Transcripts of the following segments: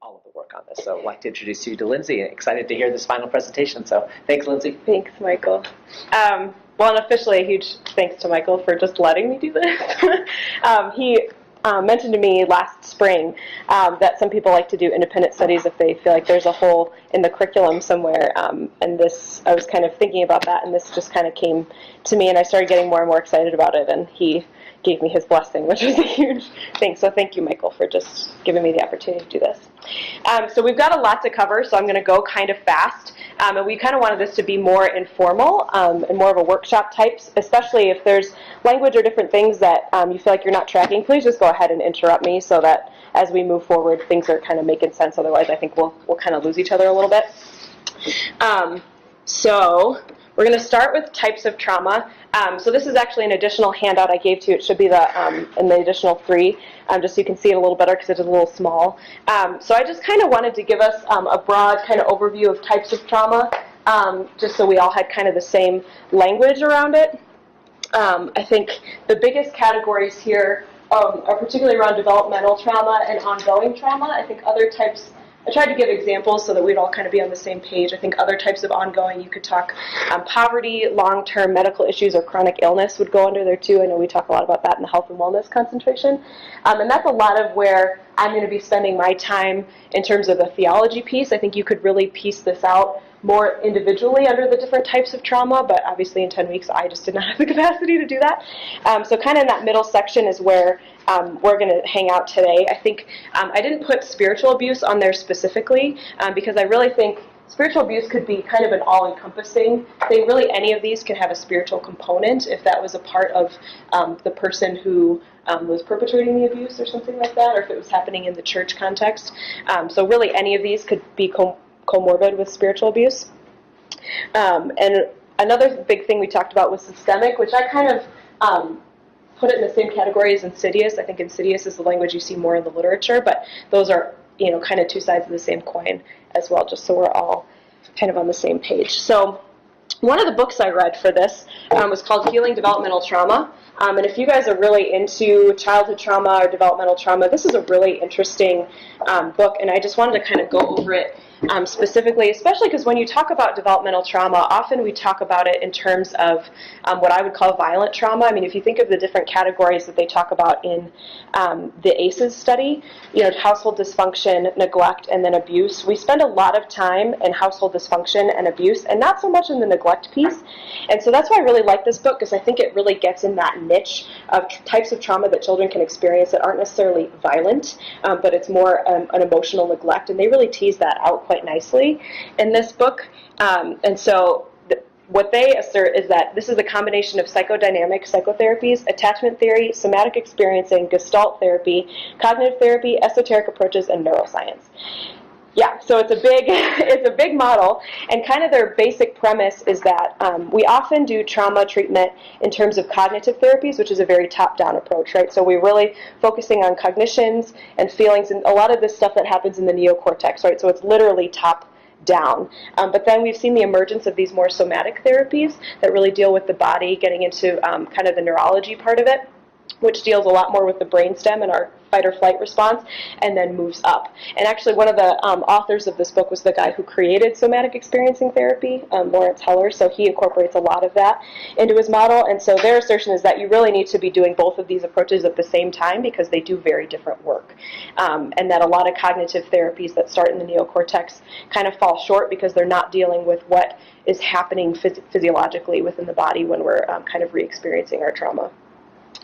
all of the work on this. So I'd like to introduce you to Lindsey. Excited to hear this final presentation. So thanks, Lindsey. Thanks, Michael. Well, and officially, a huge thanks to Michael for just letting me do this. He mentioned to me last spring that some people like to do independent studies if they feel like there's a hole in the curriculum somewhere. And this, I was kind of thinking about that, and this just kind of came to me, and I started getting more and more excited about it, and he gave me his blessing, which was a huge thing. So thank you, Michael, for just giving me the opportunity to do this. So we've got a lot to cover, so I'm going to go kind of fast. And we kind of wanted this to be more informal and more of a workshop type, especially if there's language or different things that you feel like you're not tracking. Please just go ahead and interrupt me so that as we move forward, things are kind of making sense. Otherwise, I think we'll kind of lose each other a little bit. So we're going to start with types of trauma. So this is actually an additional handout I gave to you. It should be in the additional 3, just so you can see it a little better because it is a little small. So I just kind of wanted to give us a broad kind of overview of types of trauma, just so we all had kind of the same language around it. I think the biggest categories here are particularly around developmental trauma and ongoing trauma. I think other types, I tried to give examples so that we'd all kind of be on the same page. I think other types of ongoing, you could talk poverty, long-term medical issues, or chronic illness would go under there too. I know we talk a lot about that in the health and wellness concentration. And that's a lot of where I'm going to be spending my time in terms of the theology piece. I think you could really piece this out more individually under the different types of trauma, but obviously in 10 weeks I just did not have the capacity to do that. So kind of in that middle section is where we're going to hang out today. I think I didn't put spiritual abuse on there specifically because I really think spiritual abuse could be kind of an all-encompassing thing. Really, any of these can have a spiritual component if that was a part of the person who was perpetrating the abuse or something like that, or if it was happening in the church context. So really, any of these could be comorbid with spiritual abuse. And another big thing we talked about was systemic, which I kind of put it in the same category as insidious. I think insidious is the language you see more in the literature, but those are, kind of two sides of the same coin as well, just so we're all kind of on the same page. So one of the books I read for this was called Healing Developmental Trauma. And if you guys are really into childhood trauma or developmental trauma, this is a really interesting book, and I just wanted to kind of go over it specifically, especially because when you talk about developmental trauma, often we talk about it in terms of what I would call violent trauma. I mean, if you think of the different categories that they talk about in the ACEs study, household dysfunction, neglect, and then abuse, we spend a lot of time in household dysfunction and abuse, and not so much in the neglect piece. And so that's why I really like this book, because I think it really gets in that niche of types of trauma that children can experience that aren't necessarily violent, but it's more an emotional neglect, and they really tease that out quite nicely in this book. And so what they assert is that this is a combination of psychodynamic psychotherapies, attachment theory, somatic experiencing, gestalt therapy, cognitive therapy, esoteric approaches, and neuroscience. Yeah, so it's a big model, and kind of their basic premise is that we often do trauma treatment in terms of cognitive therapies, which is a very top-down approach, right? So we're really focusing on cognitions and feelings, and a lot of this stuff that happens in the neocortex, right? So it's literally top-down. But then we've seen the emergence of these more somatic therapies that really deal with the body, getting into kind of the neurology part of it, which deals a lot more with the brainstem and our fight or flight response, and then moves up. And actually one of the authors of this book was the guy who created somatic experiencing therapy, Lawrence Heller, so he incorporates a lot of that into his model. And so their assertion is that you really need to be doing both of these approaches at the same time because they do very different work. And that a lot of cognitive therapies that start in the neocortex kind of fall short because they're not dealing with what is happening physiologically within the body when we're kind of re-experiencing our trauma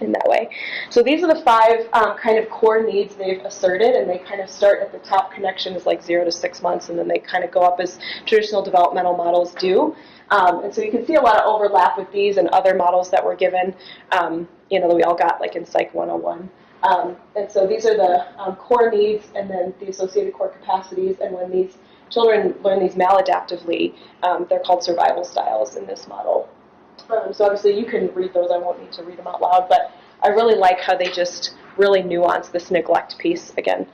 in that way. So these are the 5 kind of core needs they've asserted, and they kind of start at the top connection is like 0 to 6 months, and then they kind of go up as traditional developmental models do. And so you can see a lot of overlap with these and other models that were given, that we all got like in Psych 101. And so these are the core needs and then the associated core capacities, and when these children learn these maladaptively, they're called survival styles in this model. So obviously you can read those, I won't need to read them out loud, but I really like how they just really nuance this neglect piece again.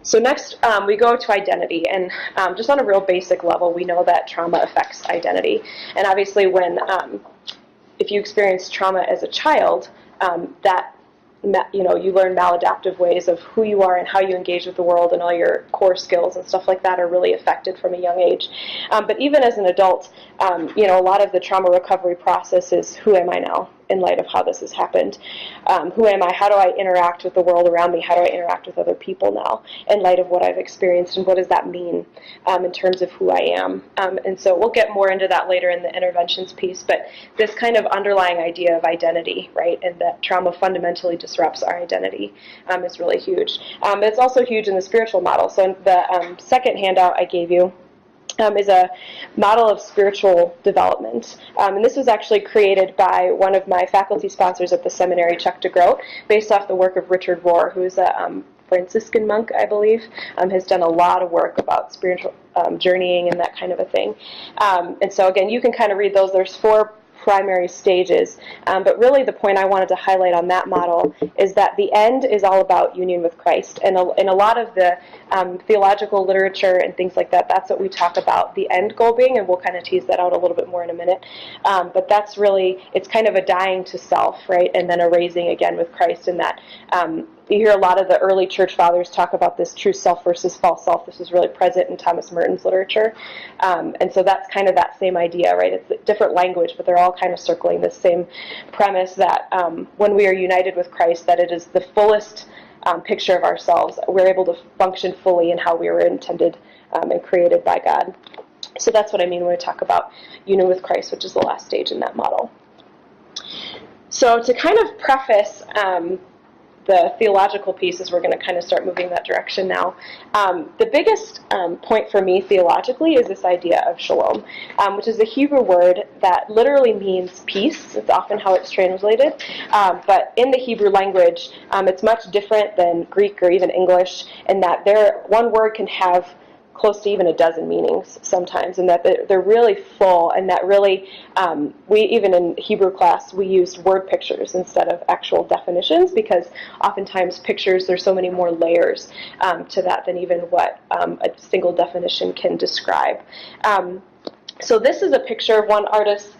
So next we go to identity, and just on a real basic level, we know that trauma affects identity. And obviously when, if you experience trauma as a child, that you learn maladaptive ways of who you are and how you engage with the world, and all your core skills and stuff like that are really affected from a young age. But even as an adult, a lot of the trauma recovery process is, who am I now in light of how this has happened? Who am I? How do I interact with the world around me? How do I interact with other people now in light of what I've experienced, and what does that mean in terms of who I am? And so we'll get more into that later in the interventions piece, but this kind of underlying idea of identity, right, and that trauma fundamentally disrupts our identity is really huge. It's also huge in the spiritual model. So the second handout I gave you is a model of spiritual development. And this was actually created by one of my faculty sponsors at the seminary, Chuck DeGroat, based off the work of Richard Rohr, who is a Franciscan monk, I believe, has done a lot of work about spiritual journeying and that kind of a thing. And so, again, you can kind of read those. There's 4 primary stages, but really the point I wanted to highlight on that model is that the end is all about union with Christ, and in a lot of the theological literature and things like that, that's what we talk about the end goal being, and we'll kind of tease that out a little bit more in a minute, but that's really, it's kind of a dying to self, right, and then a raising again with Christ, and that you hear a lot of the early church fathers talk about this true self versus false self. This is really present in Thomas Merton's literature. And so that's kind of that same idea, right? It's a different language, but they're all kind of circling this same premise that when we are united with Christ, that it is the fullest picture of ourselves. We're able to function fully in how we were intended and created by God. So that's what I mean when we talk about union with Christ, which is the last stage in that model. So to kind of preface the theological pieces, we're going to kind of start moving that direction now. The biggest point for me theologically is this idea of shalom, which is a Hebrew word that literally means peace. It's often how it's translated. But in the Hebrew language, it's much different than Greek or even English, in that one word can have close to even a dozen meanings sometimes, and that they're really full, and that really, we even in Hebrew class, we used word pictures instead of actual definitions, because oftentimes pictures, there's so many more layers to that than even what a single definition can describe. So this is a picture of one artist's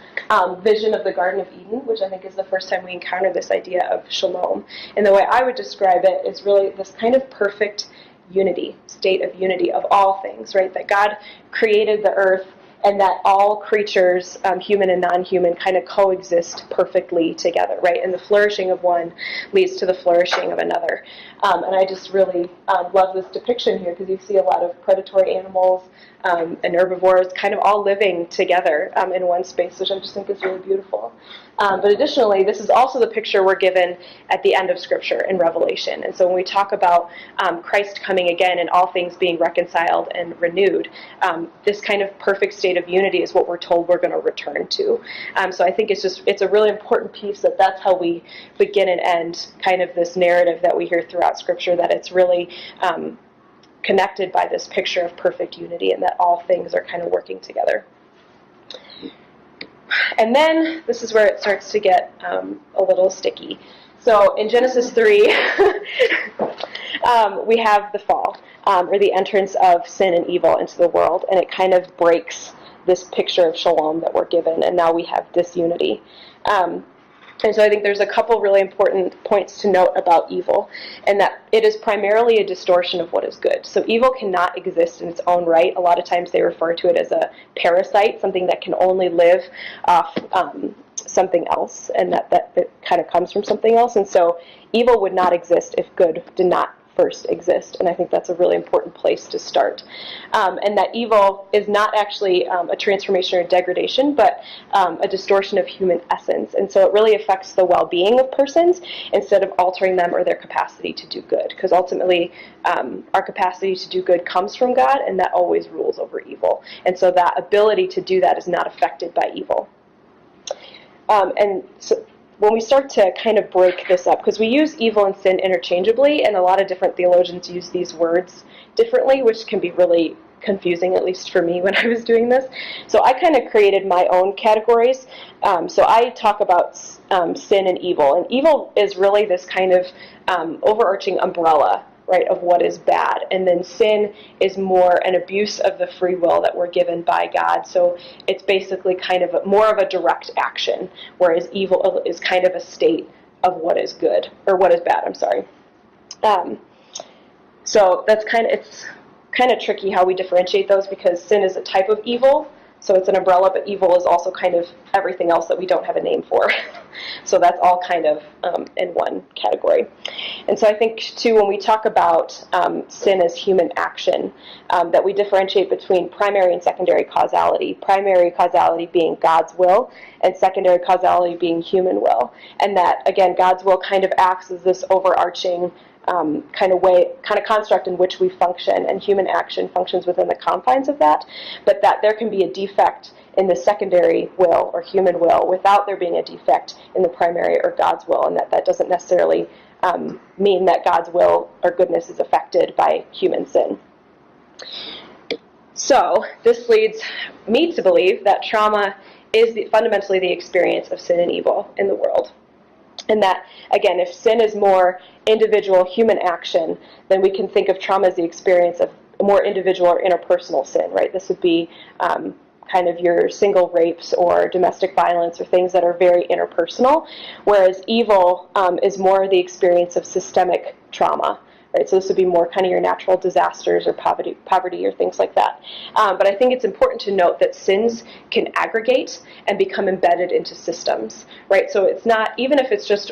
vision of the Garden of Eden, which I think is the first time we encounter this idea of shalom. And the way I would describe it is really this kind of perfect unity, state of unity of all things, right? That God created the earth, and that all creatures, human and non-human, kind of coexist perfectly together, right? And the flourishing of one leads to the flourishing of another. And I just really love this depiction here, because you see a lot of predatory animals and herbivores kind of all living together in one space, which I just think is really beautiful. But additionally, this is also the picture we're given at the end of Scripture in Revelation. And so when we talk about Christ coming again and all things being reconciled and renewed, this kind of perfect state of unity is what we're told we're going to return to. So I think it's a really important piece that's how we begin and end kind of this narrative that we hear throughout Scripture, that it's really connected by this picture of perfect unity, and that all things are kind of working together. And then this is where it starts to get a little sticky. So in Genesis 3, we have the fall, or the entrance of sin and evil into the world, and it kind of breaks this picture of shalom that we're given, and now we have disunity. And so I think there's a couple really important points to note about evil, and that it is primarily a distortion of what is good. So evil cannot exist in its own right. A lot of times they refer to it as a parasite, something that can only live off something else, and that it kind of comes from something else. And so evil would not exist if good did not first exist, and I think that's a really important place to start. And that evil is not actually a transformation or degradation, but a distortion of human essence, and so it really affects the well-being of persons instead of altering them or their capacity to do good, because ultimately our capacity to do good comes from God, and that always rules over evil, and so that ability to do that is not affected by evil. And so when we start to kind of break this up, because we use evil and sin interchangeably, and a lot of different theologians use these words differently, which can be really confusing, at least for me when I was doing this. So I kind of created my own categories. So I talk about sin and evil is really this kind of overarching umbrella, right, of what is bad. And then sin is more an abuse of the free will that we're given by God. So it's basically kind of more of a direct action, whereas evil is kind of a state what is good, or what is bad, I'm sorry. So it's kind of tricky how we differentiate those, because sin is a type of evil, so it's an umbrella, but evil is also kind of everything else that we don't have a name for. So that's all kind of in one category. And so I think, too, when we talk about sin as human action, that we differentiate between primary and secondary causality. Primary causality being God's will, and secondary causality being human will. And that, again, God's will kind of acts as this overarching kind of construct in which we function, and human action functions within the confines of that, but that there can be a defect in the secondary will or human will without there being a defect in the primary or God's will, and that doesn't necessarily mean that God's will or goodness is affected by human sin. So this leads me to believe that trauma is fundamentally the experience of sin and evil in the world. And that, again, if sin is more individual human action, then we can think of trauma as the experience of more individual or interpersonal sin, right? This would be kind of your single rapes or domestic violence or things that are very interpersonal, whereas evil is more the experience of systemic trauma. Right, so this would be more kind of your natural disasters or poverty or things like that. But I think it's important to note that sins can aggregate and become embedded into systems. Right, so it's not, even if it's just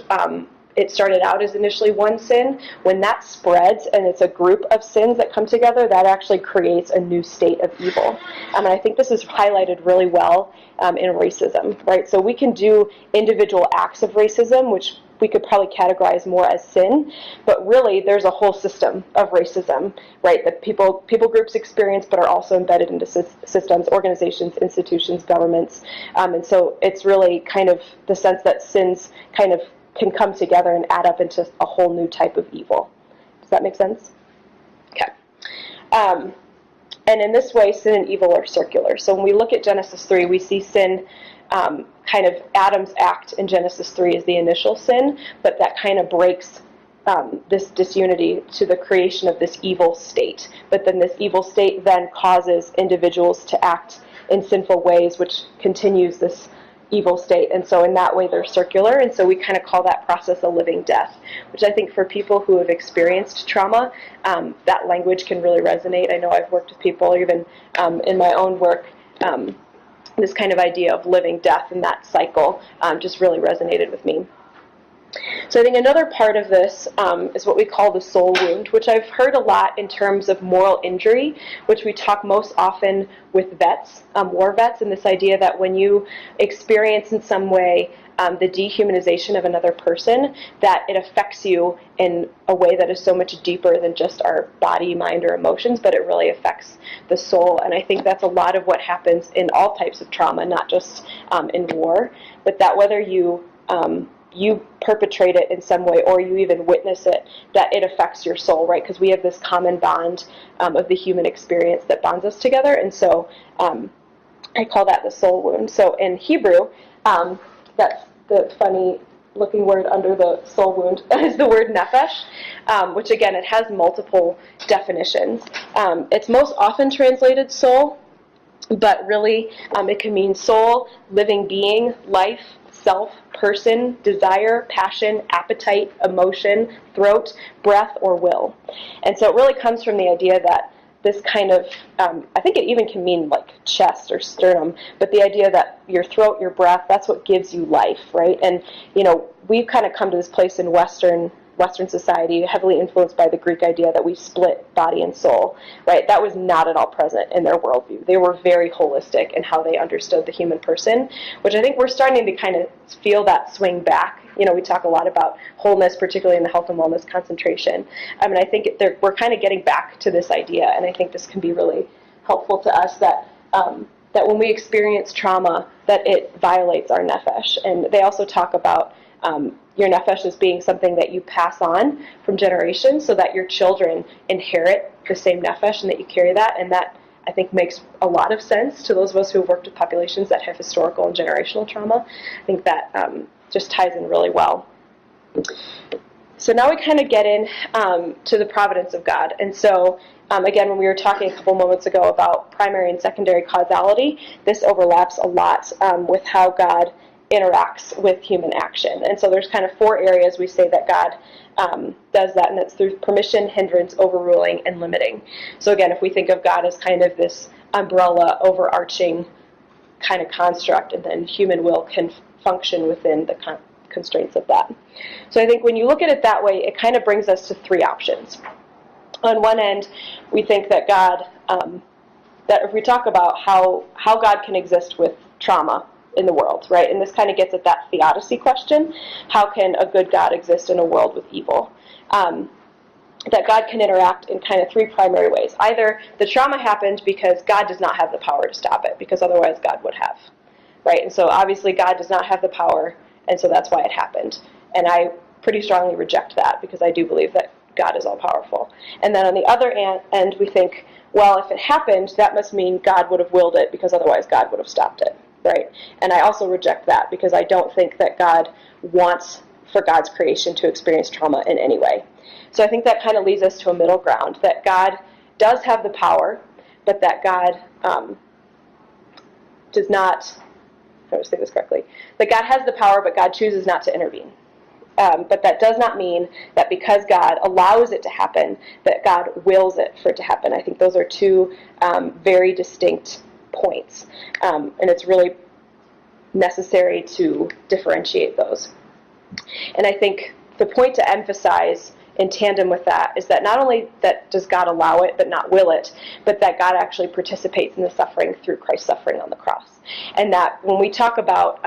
it started out as initially one sin, when that spreads and it's a group of sins that come together, that actually creates a new state of evil. And I think this is highlighted really well in racism. Right, so we can do individual acts of racism, which we could probably categorize more as sin, but really there's a whole system of racism, right, that people groups experience but are also embedded into systems, organizations, institutions, governments, and so it's really kind of the sense that sins kind of can come together and add up into a whole new type of evil. Does that make sense? Okay. And in this way, sin and evil are circular. So when we look at Genesis 3, we see sin kind of Adam's act in Genesis 3 is the initial sin, but that kind of breaks this disunity to the creation of this evil state. But then this evil state then causes individuals to act in sinful ways, which continues this evil state. And so in that way, they're circular. And so we kind of call that process a living death, which I think for people who have experienced trauma, that language can really resonate. I know I've worked with people, even in my own work, this kind of idea of living death and that cycle just really resonated with me. So I think another part of this is what we call the soul wound, which I've heard a lot in terms of moral injury, which we talk most often with vets, war vets, and this idea that when you experience in some way the dehumanization of another person, that it affects you in a way that is so much deeper than just our body, mind, or emotions, but it really affects the soul. And I think that's a lot of what happens in all types of trauma, not just in war, but that whether you perpetrate it in some way or you even witness it, that it affects your soul, right? Because we have this common bond of the human experience that bonds us together. And so I call that the soul wound. So in Hebrew, that's the funny looking word under the soul wound is the word nephesh, which again, it has multiple definitions. It's most often translated soul, but really it can mean soul, living being, life, self, person, desire, passion, appetite, emotion, throat, breath, or will. And so it really comes from the idea that this kind of, I think it even can mean like chest or sternum, but the idea that your throat, your breath, that's what gives you life, right? And, you know, we've kind of come to this place in Western society, heavily influenced by the Greek idea that we split body and soul, right? That was not at all present in their worldview. They were very holistic in how they understood the human person, which I think we're starting to kind of feel that swing back. You know, we talk a lot about wholeness, particularly in the health and wellness concentration. I mean, I think we're kind of getting back to this idea, and I think this can be really helpful to us that that when we experience trauma, that it violates our nephesh. And they also talk about your nephesh as being something that you pass on from generations so that your children inherit the same nephesh and that you carry that. And that, I think, makes a lot of sense to those of us who have worked with populations that have historical and generational trauma. I think that just ties in really well. So now we kind of get in to the providence of God. And so, again, when we were talking a couple moments ago about primary and secondary causality, this overlaps a lot with how God interacts with human action. And so there's kind of 4 areas we say that God does that, and it's through permission, hindrance, overruling, and limiting. So again, if we think of God as kind of this umbrella, overarching kind of construct, and then human will can function within the constraints of that. So I think when you look at it that way, it kind of brings us to 3 options. On one end, we think that God, that if we talk about how God can exist with trauma in the world, right? And this kind of gets at that theodicy question. How can a good God exist in a world with evil? That God can interact in kind of 3 primary ways. Either the trauma happened because God does not have the power to stop it, because otherwise God would have, right? And so obviously God does not have the power, and so that's why it happened. And I pretty strongly reject that, because I do believe that God is all-powerful. And then on the other end, we think, well, if it happened, that must mean God would have willed it, because otherwise God would have stopped it, right? And I also reject that, because I don't think that God wants for God's creation to experience trauma in any way. So I think that kind of leads us to a middle ground, that God does have the power, but that God does not, how do I say this correctly, that God has the power, but God chooses not to intervene. But that does not mean that because God allows it to happen, that God wills it for it to happen. I think those are 2 very distinct points, and it's really necessary to differentiate those. And I think the point to emphasize in tandem with that is that not only that does God allow it but not will it, but that God actually participates in the suffering through Christ's suffering on the cross. And that when we talk about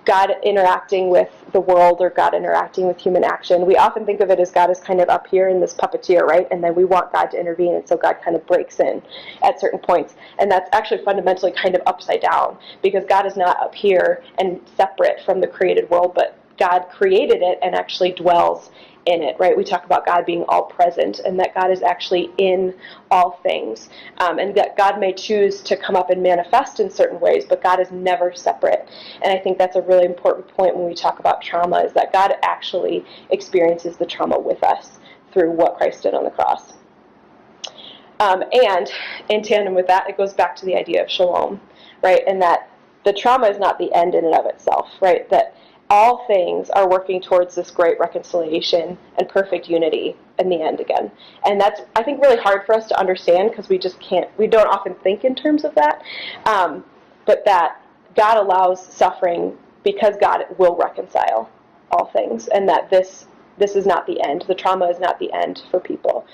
God interacting with the world, or God interacting with human action, we often think of it as God is kind of up here in this puppeteer, right? And then we want God to intervene, and so God kind of breaks in at certain points. And that's actually fundamentally kind of upside down, because God is not up here and separate from the created world, but God created it and actually dwells in it, right? We talk about God being all present, and that God is actually in all things, and that God may choose to come up and manifest in certain ways, but God is never separate. And I think that's a really important point when we talk about trauma, is that God actually experiences the trauma with us through what Christ did on the cross. And in tandem with that, it goes back to the idea of shalom, right? And that the trauma is not the end in and of itself, right? That all things are working towards this great reconciliation and perfect unity in the end again. And that's, I think, really hard for us to understand, because we don't often think in terms of that. But that God allows suffering because God will reconcile all things, and that this is not the end. The trauma is not the end for people.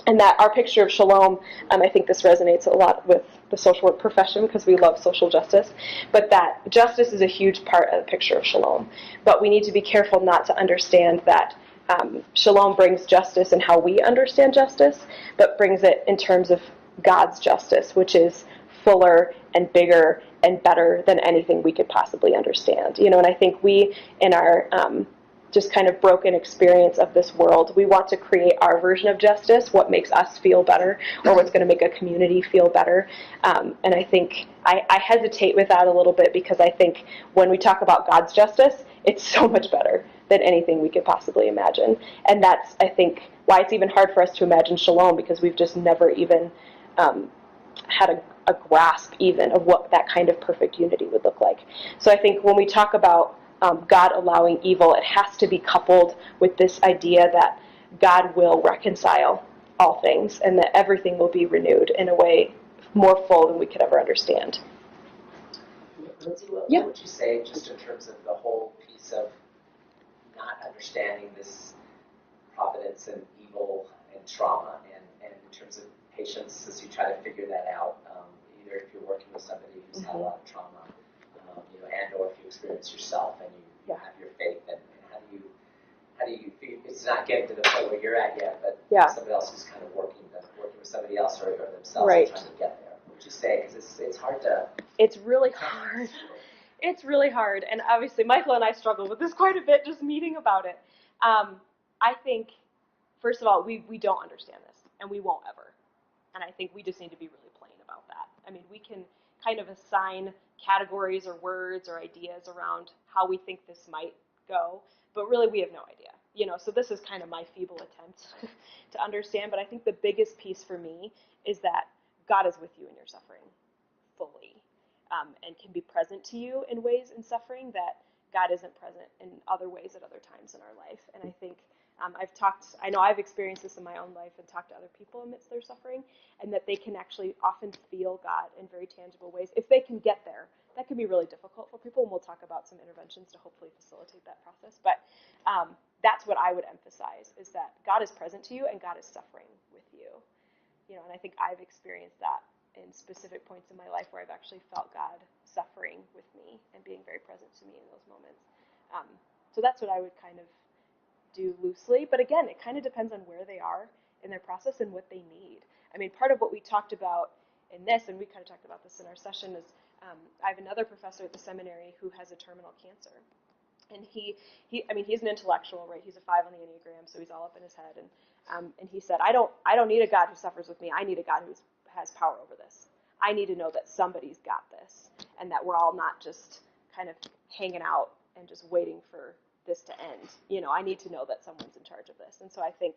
And that our picture of shalom, I think this resonates a lot with the social work profession, because we love social justice, but that justice is a huge part of the picture of shalom. But we need to be careful not to understand that shalom brings justice and how we understand justice, but brings it in terms of God's justice, which is fuller and bigger and better than anything we could possibly understand. And I think we, in our just kind of broken experience of this world, we want to create our version of justice, what makes us feel better, or what's going to make a community feel better. And I think I hesitate with that a little bit, because I think when we talk about God's justice, it's so much better than anything we could possibly imagine. And that's, I think, why it's even hard for us to imagine shalom, because we've just never even had a grasp even of what that kind of perfect unity would look like. So I think when we talk about God allowing evil, it has to be coupled with this idea that God will reconcile all things, and that everything will be renewed in a way more full than we could ever understand. Lindsey, what would you say, just in terms of the whole piece of not understanding this providence and evil and trauma, and in terms of patience as you try to figure that out, either if you're working with somebody who's had a lot of trauma, and or if you experience yourself and you have your faith, and how do you feel, it's not getting to the point where you're at yet, but somebody else who's kind of working with somebody else or themselves, right, trying to get there. What would you say? Because it's hard to. It's really hard. It's really hard, and obviously Michael and I struggle with this quite a bit, just meeting about it. I think, first of all, we don't understand this, and we won't ever. And I think we just need to be really plain about that. I mean, we can kind of assign categories or words or ideas around how we think this might go, but really we have no idea. So this is kind of my feeble attempt to understand, but I think the biggest piece for me is that God is with you in your suffering fully. and can be present to you in ways in suffering that God isn't present in other ways at other times in our life. And I think I know I've experienced this in my own life and talked to other people amidst their suffering, and that they can actually often feel God in very tangible ways. If they can get there, that can be really difficult for people, and we'll talk about some interventions to hopefully facilitate that process. But that's what I would emphasize, is that God is present to you and God is suffering with you. And I think I've experienced that in specific points in my life where I've actually felt God suffering with me and being very present to me in those moments. So that's what I would kind of do loosely. But again, it kind of depends on where they are in their process and what they need. I mean, part of what we talked about in this, and we kind of talked about this in our session, is I have another professor at the seminary who has a terminal cancer. And he's an intellectual, right? He's a 5 on the Enneagram, so he's all up in his head. And he said, I don't need a God who suffers with me. I need a God who has power over this. I need to know that somebody's got this, and that we're all not just kind of hanging out and just waiting for this to end. I need to know that someone's in charge of this. And so I think,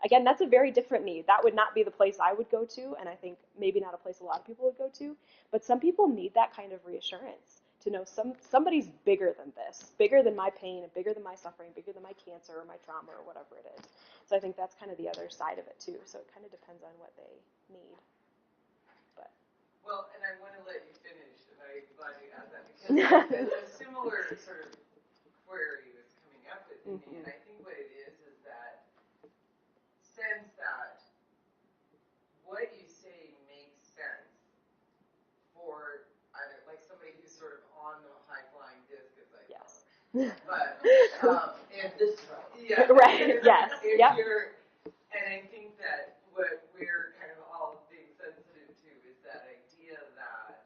again, that's a very different need. That would not be the place I would go to, and I think maybe not a place a lot of people would go to. But some people need that kind of reassurance, to know somebody's bigger than this, bigger than my pain, and bigger than my suffering, bigger than my cancer or my trauma or whatever it is. So I think that's kind of the other side of it too. So it kind of depends on what they need. Well, and I want to let you finish, and I'm glad you asked that, because a similar sort of query was coming up with me, and I think what it is that sense that what you say makes sense for either, like, somebody who's sort of on the high-flying disc, as I call it. But, and this, yeah. Right, yes, yep. And I think that what we're kind of all being sensitive to is that idea that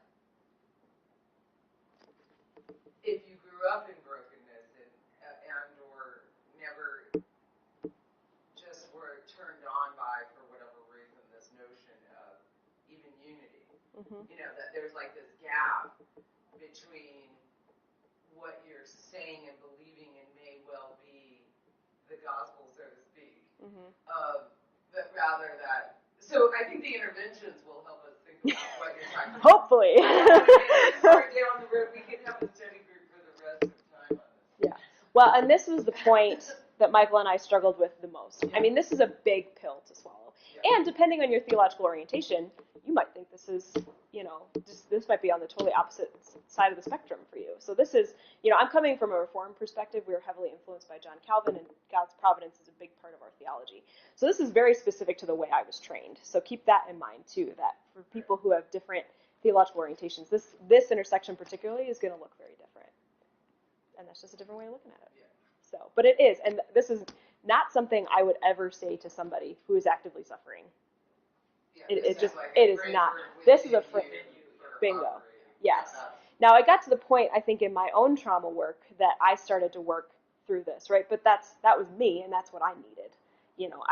if you grew up in brokenness and or never just were turned on by, for whatever reason, this notion of even unity, that there's like this gap between what you're saying and believing and may well be the gospel, so to speak, but rather that. So I think the interventions will help us think about what you're talking about. Hopefully. Down the road, we can have a study group for the rest of time on this. Yeah. Well, and this was the point that Michael and I struggled with the most. I mean, this is a big pill to swallow. Yeah. And depending on your theological orientation, you might think this is, this might be on the totally opposite side of the spectrum for you. So this is, I'm coming from a Reformed perspective. We were heavily influenced by John Calvin, and God's providence is a big part of our theology. So this is very specific to the way I was trained. So keep that in mind, too, that for people who have different theological orientations, this intersection particularly is going to look very different. And that's just a different way of looking at it. Yeah. So, but it is, and this is not something I would ever say to somebody who is actively suffering. Yeah, it is not. This is a bingo. Yes. Now, I got to the point, I think, in my own trauma work that I started to work through this, right? But that was me, and that's what I needed.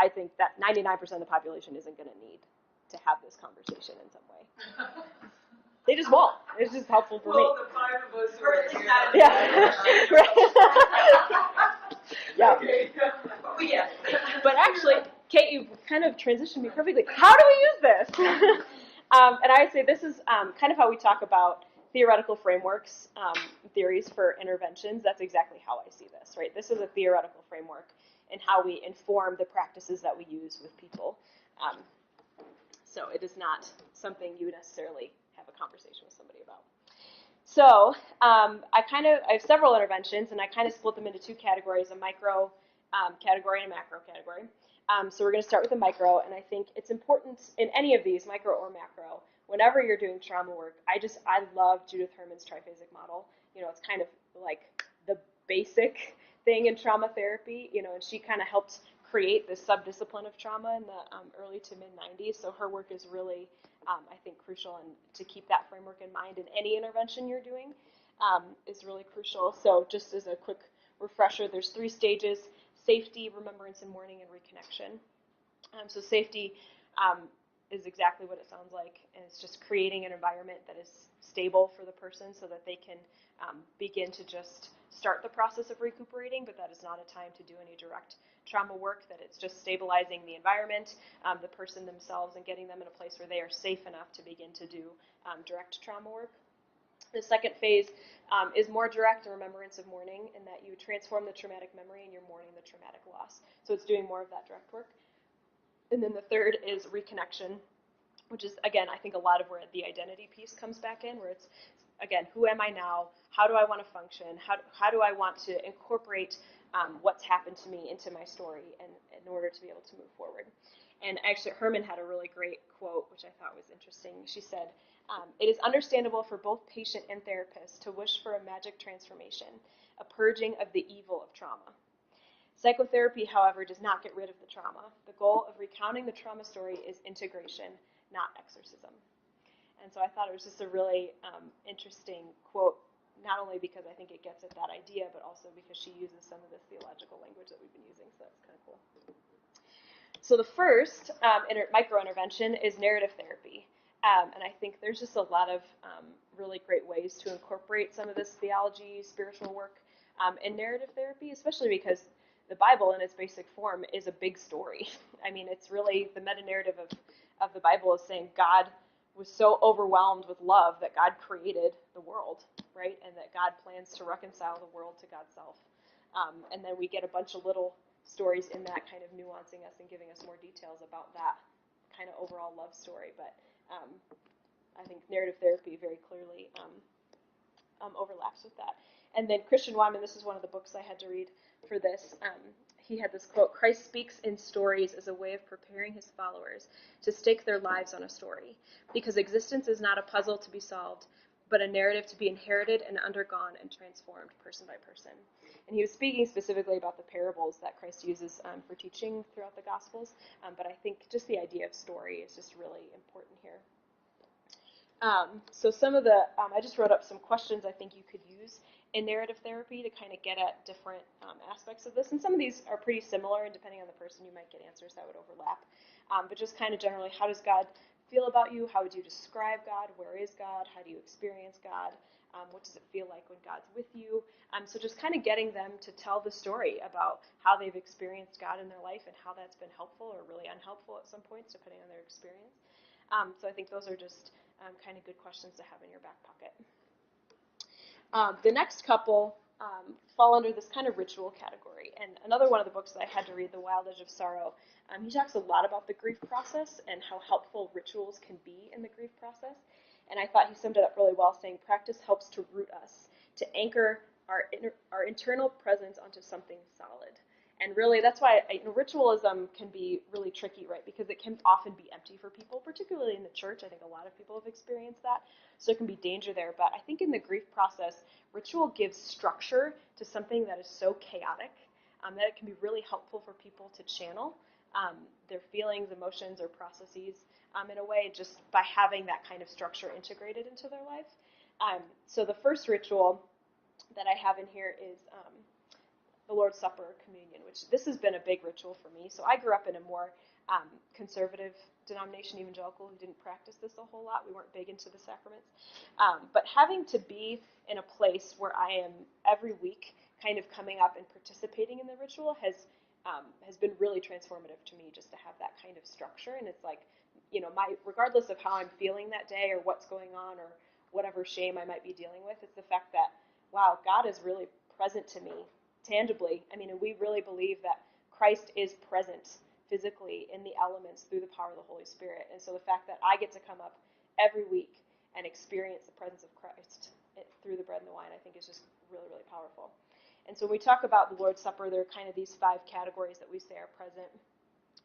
I think that 99% of the population isn't going to need to have this conversation in some way. They just won't. It's just helpful for me. Well, the 5 of us who are here. Yeah. Yeah. Okay. Yeah. But actually, Kate, you kind of transitioned me perfectly. How do we use this? And I would say this is kind of how we talk about theoretical frameworks, theories for interventions. That's exactly how I see this, right? This is a theoretical framework in how we inform the practices that we use with people. So it is not something you necessarily have a conversation with somebody about. So I have several interventions, and I kind of split them into 2 categories, a micro category and a macro category. So we're going to start with the micro, and I think it's important in any of these, micro or macro, whenever you're doing trauma work. I love Judith Herman's triphasic model. It's kind of like the basic thing in trauma therapy, and she kind of helped create this subdiscipline of trauma in the early to mid-90s. So her work is really, I think, crucial, and to keep that framework in mind in any intervention you're doing is really crucial. So just as a quick refresher, there's 3 stages: safety, remembrance, and mourning, and reconnection. So safety is exactly what it sounds like, and it's just creating an environment that is stable for the person so that they can begin to just start the process of recuperating, but that is not a time to do any direct trauma work, that it's just stabilizing the environment, the person themselves, and getting them in a place where they are safe enough to begin to do direct trauma work. The second phase is more direct, a remembrance of mourning, in that you transform the traumatic memory and you're mourning the traumatic loss. So it's doing more of that direct work. And then the third is reconnection, which is, again, I think a lot of where the identity piece comes back in, where it's, again, who am I now? How do I want to function? How do I want to incorporate what's happened to me into my story in order to be able to move forward? And actually, Herman had a really great quote, which I thought was interesting. She said, it is understandable for both patient and therapist to wish for a magic transformation, a purging of the evil of trauma. Psychotherapy, however, does not get rid of the trauma. The goal of recounting the trauma story is integration, not exorcism. And so I thought it was just a really interesting quote, not only because I think it gets at that idea, but also because she uses some of this theological language that we've been using, so that's kind of cool. So the first micro-intervention is narrative therapy. And I think there's just a lot of really great ways to incorporate some of this theology, spiritual work in narrative therapy, especially because the Bible in its basic form is a big story. I mean, it's really the meta-narrative of the Bible is saying God was so overwhelmed with love that God created the world, right? And that God plans to reconcile the world to God's self. And then we get a bunch of little stories in that kind of nuancing us and giving us more details about that kind of overall love story. But I think narrative therapy very clearly overlaps with that. And then Christian Wyman, this is one of the books I had to read for this. He had this quote, Christ speaks in stories as a way of preparing his followers to stake their lives on a story, because existence is not a puzzle to be solved, but a narrative to be inherited and undergone and transformed person by person. And he was speaking specifically about the parables that Christ uses for teaching throughout the Gospels, but I think just the idea of story is just really important here. So some of the, I just wrote up some questions I think you could use in narrative therapy to kind of get at different aspects of this. And some of these are pretty similar, and depending on the person, you might get answers that would overlap. But just kind of generally, how does God feel about you? How would you describe God? Where is God? How do you experience God? What does it feel like when God's with you? So just kind of getting them to tell the story about how they've experienced God in their life and how that's been helpful or really unhelpful at some points, depending on their experience. So I think those are just kind of good questions to have in your back pocket. The next couple fall under this kind of ritual category. And another one of the books that I had to read, The Wild Edge of Sorrow, he talks a lot about the grief process and how helpful rituals can be in the grief process. And I thought he summed it up really well, saying practice helps to root us, to anchor our internal presence onto something solid. And really, that's why ritualism can be really tricky, right? Because it can often be empty for people, particularly in the church. I think a lot of people have experienced that. So there can be danger there. But I think in the grief process, ritual gives structure to something that is so chaotic that it can be really helpful for people to channel their feelings, emotions, or processes in a way just by having that kind of structure integrated into their life. So the first ritual that I have in here is the Lord's Supper or communion, which this has been a big ritual for me. So I grew up in a more conservative denomination, evangelical, who didn't practice this a whole lot. We weren't big into the sacraments. But having to be in a place where I am every week kind of coming up and participating in the ritual has been really transformative to me, just to have that kind of structure. And it's like, regardless of how I'm feeling that day or what's going on or whatever shame I might be dealing with, it's the fact that, wow, God is really present to me tangibly. I mean, and we really believe that Christ is present physically in the elements through the power of the Holy Spirit. And so the fact that I get to come up every week and experience the presence of Christ through the bread and the wine, I think is just really, really powerful. And so when we talk about the Lord's Supper, there are kind of these 5 categories that we say are present: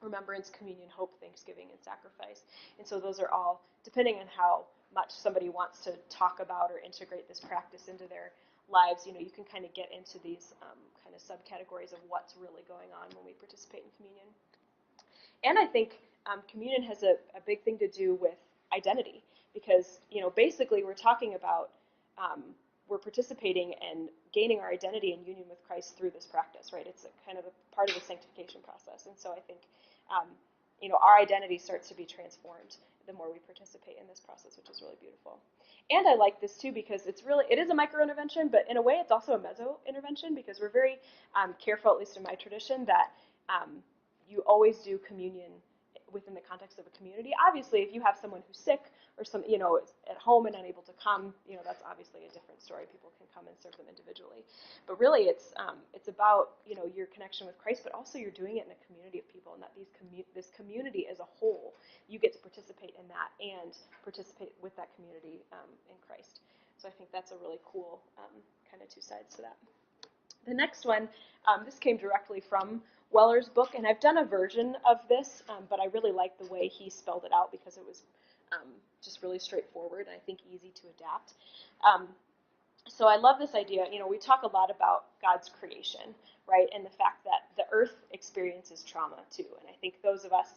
remembrance, communion, hope, thanksgiving, and sacrifice. And so those are all, depending on how much somebody wants to talk about or integrate this practice into their lives, you can kind of get into these kind of subcategories of what's really going on when we participate in communion. And I think communion has a big thing to do with identity, because, basically we're talking about we're participating and gaining our identity and union with Christ through this practice, right? It's a kind of a part of the sanctification process. And so I think, our identity starts to be transformed the more we participate in this process, which is really beautiful. And I like this too because it is a micro-intervention, but in a way it's also a meso-intervention, because we're very careful, at least in my tradition, that you always do communion within the context of a community. Obviously, if you have someone who's sick or some, is at home and unable to come, that's obviously a different story. People can come and serve them individually. But really, it's about, your connection with Christ, but also you're doing it in a community of people, and that this community as a whole, you get to participate in that and participate with that community in Christ. So I think that's a really cool kind of two sides to that. The next one, this came directly from Weller's book, and I've done a version of this, but I really like the way he spelled it out because it was just really straightforward and I think easy to adapt. So I love this idea. We talk a lot about God's creation, right, and the fact that the earth experiences trauma too. And I think those of us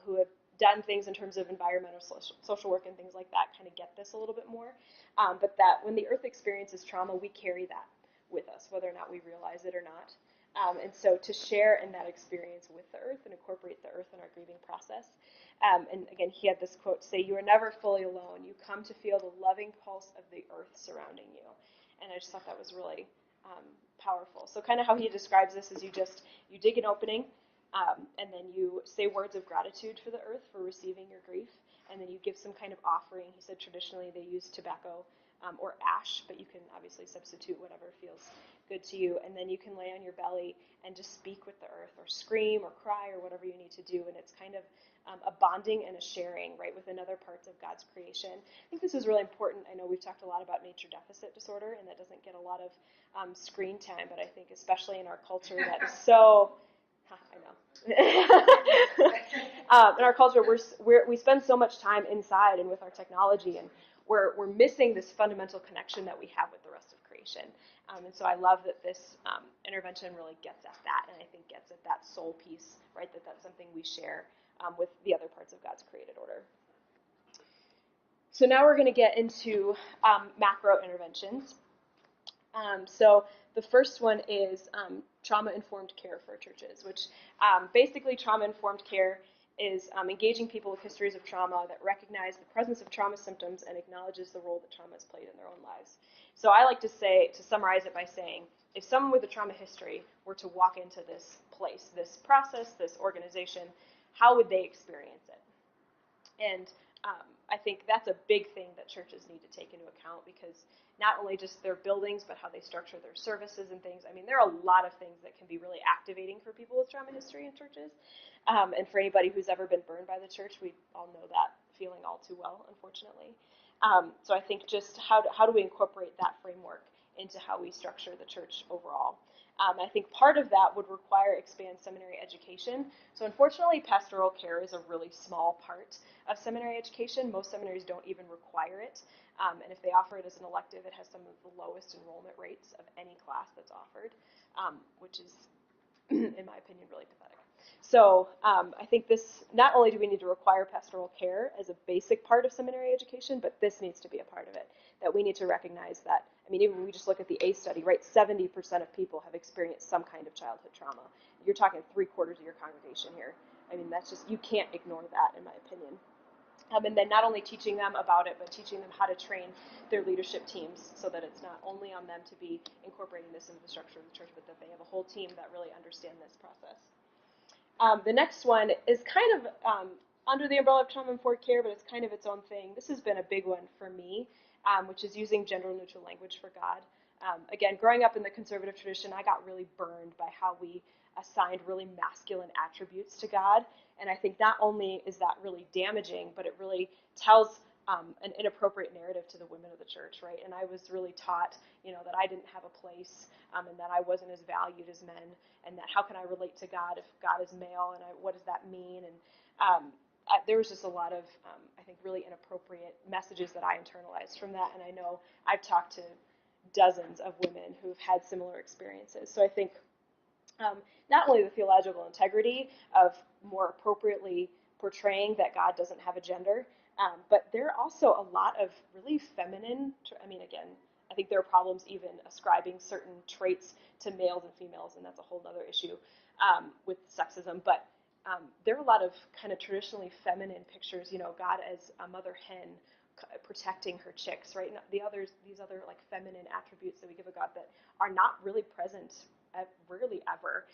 who have done things in terms of environmental social work and things like that kind of get this a little bit more. But that when the earth experiences trauma, we carry that with us, whether or not we realize it or not. And so to share in that experience with the earth and incorporate the earth in our grieving process. And again, he had this quote say, "You are never fully alone. You come to feel the loving pulse of the earth surrounding you." And I just thought that was really powerful. So kind of how he describes this is you dig an opening, and then you say words of gratitude for the earth for receiving your grief, and then you give some kind of offering. He said traditionally they use tobacco or ash, but you can obviously substitute whatever feels good to you, and then you can lay on your belly and just speak with the earth or scream or cry or whatever you need to do, and it's kind of a bonding and a sharing, right, within other parts of God's creation. I think this is really important. I know we've talked a lot about nature deficit disorder, and that doesn't get a lot of screen time, but I think especially in our culture that is so, I know. In our culture, we spend so much time inside and with our technology, and we're missing this fundamental connection that we have with the rest of creation. And so I love that this intervention really gets at that, and I think gets at that soul piece, right, that's something we share with the other parts of God's created order. So now we're going to get into macro interventions. So the first one is trauma-informed care for churches, which basically trauma-informed care is engaging people with histories of trauma that recognize the presence of trauma symptoms and acknowledges the role that trauma has played in their own lives. So I like to summarize it by saying, if someone with a trauma history were to walk into this place, this process, this organization, how would they experience it? And I think that's a big thing that churches need to take into account, because not only just their buildings, but how they structure their services and things. I mean, there are a lot of things that can be really activating for people with trauma history in churches. And for anybody who's ever been burned by the church, we all know that feeling all too well, unfortunately. So I think just how do we incorporate that framework into how we structure the church overall? I think part of that would require expanded seminary education. So unfortunately, pastoral care is a really small part of seminary education. Most seminaries don't even require it. And if they offer it as an elective, it has some of the lowest enrollment rates of any class that's offered, which is, in my opinion, really pathetic. So I think this, not only do we need to require pastoral care as a basic part of seminary education, but this needs to be a part of it, that we need to recognize that. I mean, even when we just look at the ACE study, right, 70% of people have experienced some kind of childhood trauma. You're talking 3/4 of your congregation here. I mean, that's just, you can't ignore that, in my opinion. And then not only teaching them about it, but teaching them how to train their leadership teams so that it's not only on them to be incorporating this into the structure of the church, but that they have a whole team that really understand this process. The next one is kind of under the umbrella of trauma-informed care, but it's kind of its own thing. This has been a big one for me, which is using gender-neutral language for God. Again, growing up in the conservative tradition, I got really burned by how we assigned really masculine attributes to God. And I think not only is that really damaging, but it really tells an inappropriate narrative to the women of the church, right? And I was really taught, that I didn't have a place, and that I wasn't as valued as men, and that how can I relate to God if God is male, and what does that mean? And there was just a lot of, I think, really inappropriate messages that I internalized from that. And I know I've talked to dozens of women who've had similar experiences. So I think not only the theological integrity of more appropriately portraying that God doesn't have a gender, but there are also a lot of really feminine, again, I think there are problems even ascribing certain traits to males and females, and that's a whole other issue with sexism, but there are a lot of kind of traditionally feminine pictures, God as a mother hen protecting her chicks, right? And these other like feminine attributes that we give a God that are not really present, rarely ever,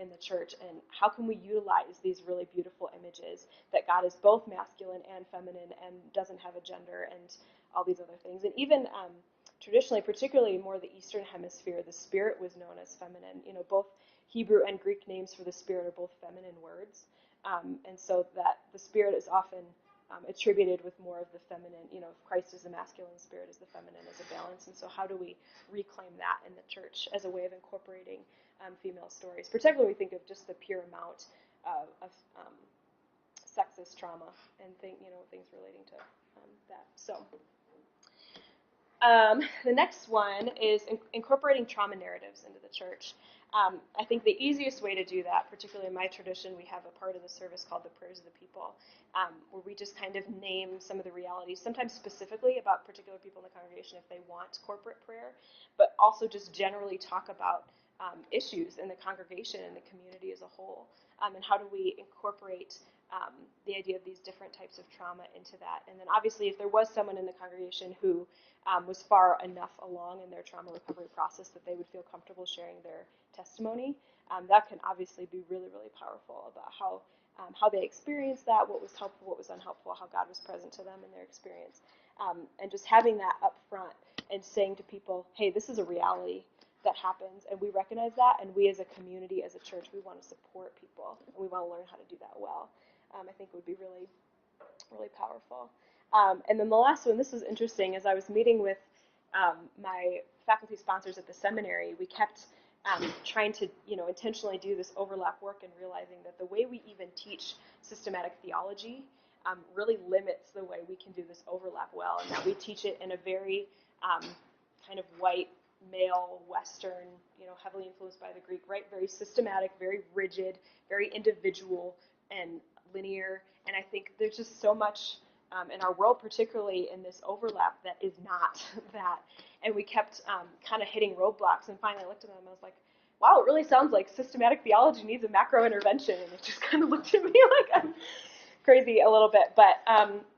in the church. And how can we utilize these really beautiful images images, that God is both masculine and feminine and doesn't have a gender and all these other things. And even traditionally, particularly more the Eastern Hemisphere, the Spirit was known as feminine. Both Hebrew and Greek names for the Spirit are both feminine words. And so that the Spirit is often attributed with more of the feminine, if Christ is the masculine, Spirit is the feminine as a balance. And so how do we reclaim that in the church as a way of incorporating female stories, particularly when we think of just the pure amount of sexist trauma and things relating to that. So the next one is incorporating trauma narratives into the church. I think the easiest way to do that, particularly in my tradition, we have a part of the service called the Prayers of the People, where we just kind of name some of the realities, sometimes specifically about particular people in the congregation if they want corporate prayer, but also just generally talk about issues in the congregation and the community as a whole, and how do we incorporate the idea of these different types of trauma into that. And then obviously if there was someone in the congregation who was far enough along in their trauma recovery process that they would feel comfortable sharing their testimony, that can obviously be really, really powerful about how they experienced that, what was helpful, what was unhelpful, how God was present to them in their experience. And just having that up front and saying to people, hey, this is a reality that happens, and we recognize that, and we as a community, as a church, we want to support people, and we want to learn how to do that well. I think would be really, really powerful. And then the last one, this is interesting, as I was meeting with my faculty sponsors at the seminary, we kept trying to, intentionally do this overlap work and realizing that the way we even teach systematic theology really limits the way we can do this overlap well, and that we teach it in a very kind of white, male, Western, heavily influenced by the Greek, right? Very systematic, very rigid, very individual and linear. And I think there's just so much in our world, particularly in this overlap, that is not that. And we kept kind of hitting roadblocks. And finally I looked at them and I was like, wow, it really sounds like systematic theology needs a macro intervention. And it just kind of looked at me like I'm crazy a little bit. But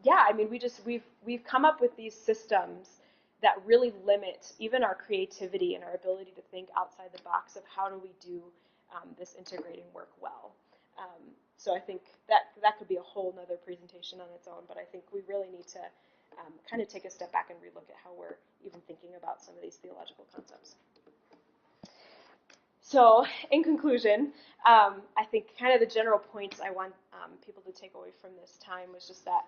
yeah, I mean, we've come up with these systems that really limit even our creativity and our ability to think outside the box of how do we do this integrating work well. So I think that could be a whole nother presentation on its own, but I think we really need to kind of take a step back and relook at how we're even thinking about some of these theological concepts. So in conclusion, I think kind of the general points I want people to take away from this time was just that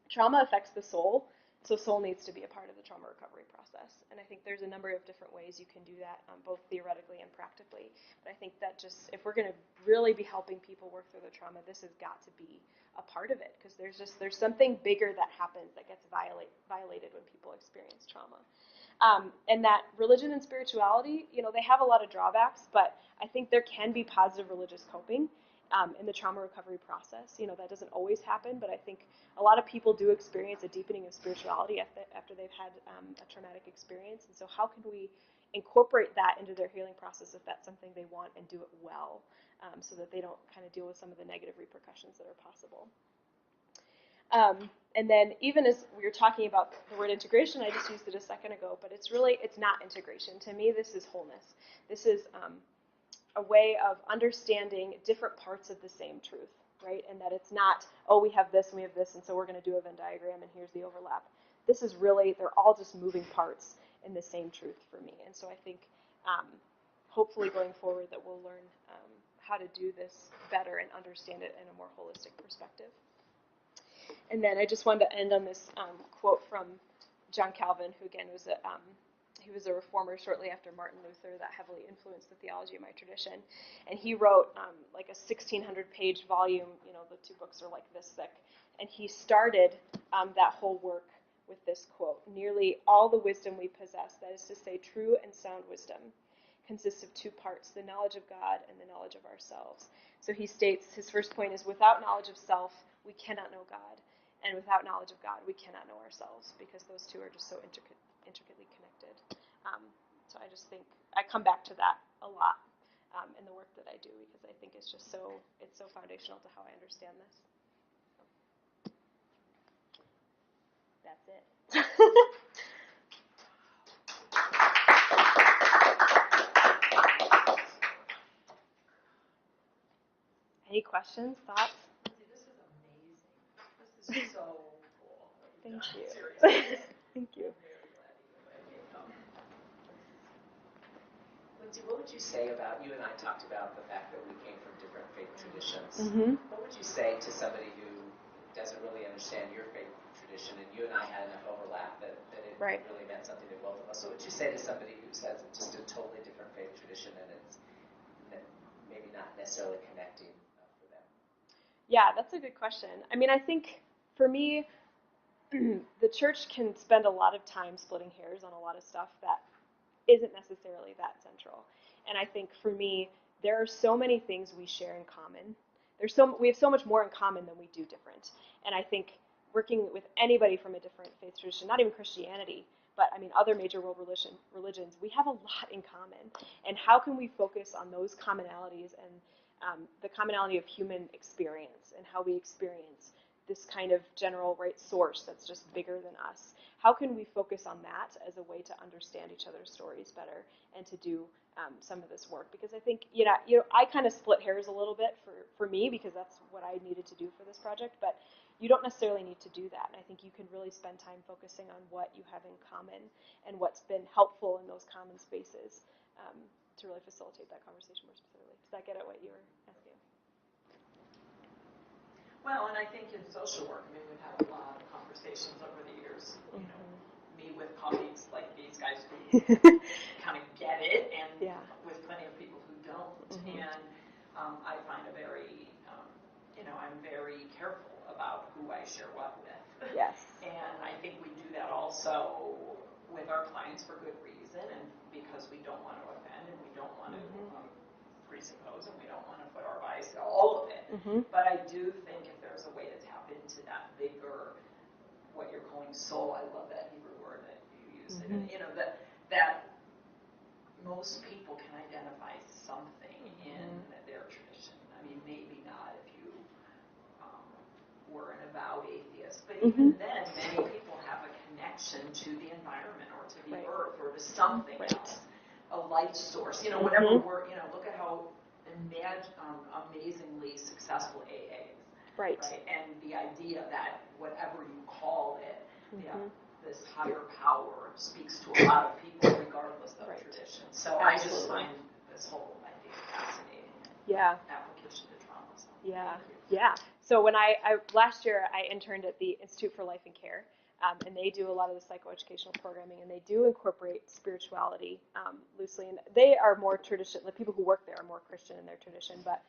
trauma affects the soul. So soul needs to be a part of the trauma recovery process. And I think there's a number of different ways you can do that, both theoretically and practically. But I think that just, if we're going to really be helping people work through their trauma, this has got to be a part of it. Because there's something bigger that happens that gets violated when people experience trauma. And that religion and spirituality, they have a lot of drawbacks, but I think there can be positive religious coping in the trauma recovery process. That doesn't always happen, but I think a lot of people do experience a deepening of spirituality after they've had a traumatic experience. And so how can we incorporate that into their healing process if that's something they want, and do it well, so that they don't kind of deal with some of the negative repercussions that are possible. And then even as we were talking about the word integration, I just used it a second ago, but it's not integration. To me, this is wholeness. This is a way of understanding different parts of the same truth, right? And that it's not, oh, we have this and we have this, and so we're going to do a Venn diagram and here's the overlap. This is really, they're all just moving parts in the same truth for me. And so I think hopefully going forward that we'll learn how to do this better and understand it in a more holistic perspective. And then I just wanted to end on this quote from John Calvin, who again was he was a reformer shortly after Martin Luther that heavily influenced the theology of my tradition. And he wrote like a 1,600-page volume, the two books are like this thick. And he started that whole work with this quote: nearly all the wisdom we possess, that is to say true and sound wisdom, consists of two parts, the knowledge of God and the knowledge of ourselves. So he states, his first point is, without knowledge of self, we cannot know God. And without knowledge of God, we cannot know ourselves, because those two are just so intricately connected. So I just think I come back to that a lot in the work that I do, because I think it's just so foundational to how I understand this. That's it. Any questions, thoughts? This is amazing. This is so cool. Thank you. Seriously. Thank you. I'm very glad you invited me to come. Lindsey, what would you say about, you and I talked about the fact that we came from different faith traditions. Mm-hmm. What would you say to somebody who doesn't really understand your faith tradition, and you and I had enough overlap that it Right. really meant something to both of us? So what would you say to somebody who says just a totally different faith tradition and it's maybe not necessarily connecting for them? Yeah, that's a good question. I mean, I think for me, the church can spend a lot of time splitting hairs on a lot of stuff that isn't necessarily that central. And I think for me, there are so many things we share in common. We have so much more in common than we do different. And I think working with anybody from a different faith tradition, not even Christianity, but I mean other major world religions, we have a lot in common. And how can we focus on those commonalities and the commonality of human experience and how we experience this kind of general right source that's just bigger than us? How can we focus on that as a way to understand each other's stories better and to do some of this work? Because I think, I kind of split hairs a little bit for me because that's what I needed to do for this project, but you don't necessarily need to do that. And I think you can really spend time focusing on what you have in common and what's been helpful in those common spaces to really facilitate that conversation more specifically. Does that get at what you were asking? Well, and I think in social work, I mean, we've had a lot of conversations over the years, me with colleagues like these guys who kind of get it, and with plenty of people who don't. And I find I'm very careful about who I share what with. Yes. And I think we do that also with our clients for good reason, and because we don't want to offend, and we don't want to presuppose, and we don't want to put our bias in all of it. But I do think if there's a way to tap into that bigger, what you're calling soul, I love that Hebrew word that you use, and that most people can identify something in their tradition. I mean, maybe not if you were an avowed atheist, but even then, many people have a connection to the environment or to the earth or to something else, a light source, whatever word, look at how amazingly successful AA is. Right? And the idea that whatever you call it, this higher power speaks to a lot of people regardless of tradition. So I just find this whole idea fascinating. Application to trauma. So. Yeah. So when last year I interned at the Institute for Life and Care, and they do a lot of the psychoeducational programming, and they do incorporate spirituality loosely. And they are more traditional. The people who work there are more Christian in their tradition, but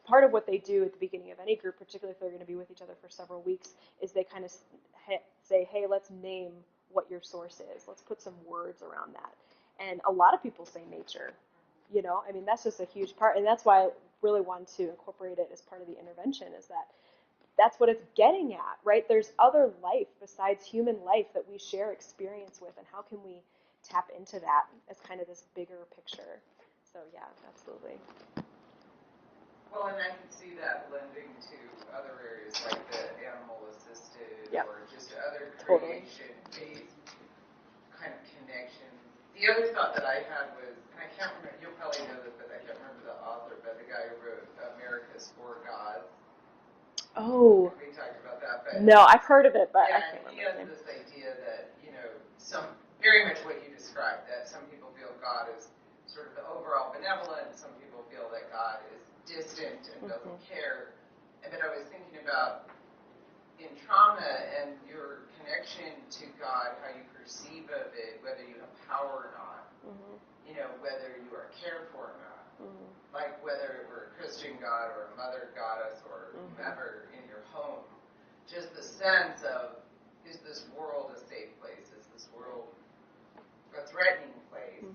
part of what they do at the beginning of any group, particularly if they're going to be with each other for several weeks, is they kind of say, hey, let's name what your source is. Let's put some words around that. And a lot of people say nature. I mean, that's just a huge part, and that's why I really wanted to incorporate it as part of the intervention, is that that's what it's getting at, right? There's other life besides human life that we share experience with, and how can we tap into that as kind of this bigger picture? So yeah, absolutely. Well, and I can see that blending to other areas like the animal-assisted or just other creation-based kind of connections. The other thought that I had was, and I can't remember, you'll probably know this, but I can't remember the author, but the guy who wrote America's Four Gods. Oh. We talked about that. But no, I've heard of it, but I can't remember. He has this idea that, very much what you described, that some people feel God is sort of the overall benevolent, some people feel that God is distant and doesn't care. But I was thinking about in trauma and your connection to God, how you perceive of it, whether you have power or not, whether you are cared for or not, like whether it were a Christian God or a mother goddess or whomever in your home, just the sense of, is this world a safe place? Is this world a threatening place?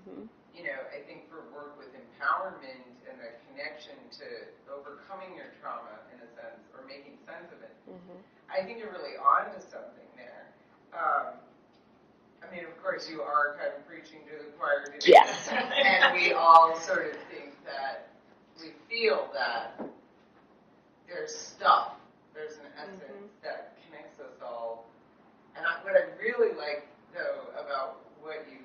I think for work with empowerment and a connection to overcoming your trauma in a sense, or making sense of it, I think you're really on to something there. I mean, of course, you are kind of preaching to the choir today. Yes. And we all sort of think that, we feel that there's stuff, there's an essence that connects us all. And what I really like, though, about what you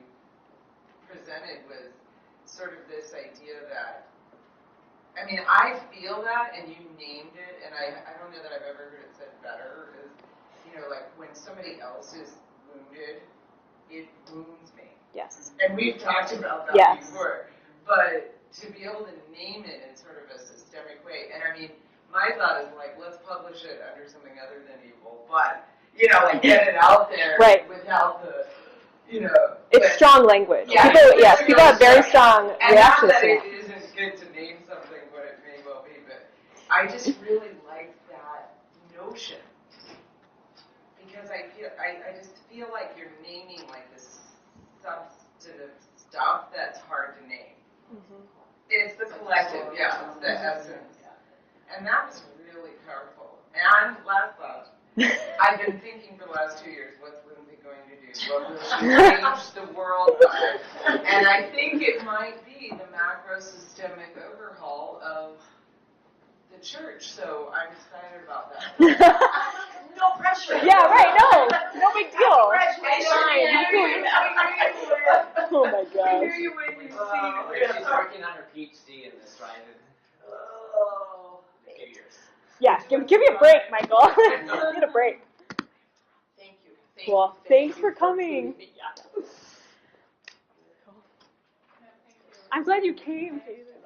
presented was sort of this idea that I mean, I feel that, and you named it, and I don't know that I've ever heard it said better, is, you know, like when somebody else is wounded, it wounds me. Yes. And we've talked about that Yes. before. But to be able to name it in sort of a systemic way, and I mean, my thought is like, let's publish it under something other than evil, but, you know, like get it out there Right. without the, you know. It's strong language. Yeah, People have very strong and reactions not that to it that. isn't good to name something what it may well be, but I just really like that notion. Because I just feel like you're naming like this substantive stuff that's hard to name. Mm-hmm. It's the collective, yeah, it's the essence. And that was really powerful. And last thought, I've been thinking for the last 2 years, what's Lindsey going to do? What will she change the world by? And I think it might be the macro systemic overhaul of the church. So I'm excited about that. No pressure. Yeah, right. No big deal. Congratulations. Oh my gosh. When you see She's working on her PhD in this, right? Oh. In a few years. Yeah, give me a break, Michael. Get a break. Thank you. Well, thanks for coming. Yeah. I'm glad you came, Taylor.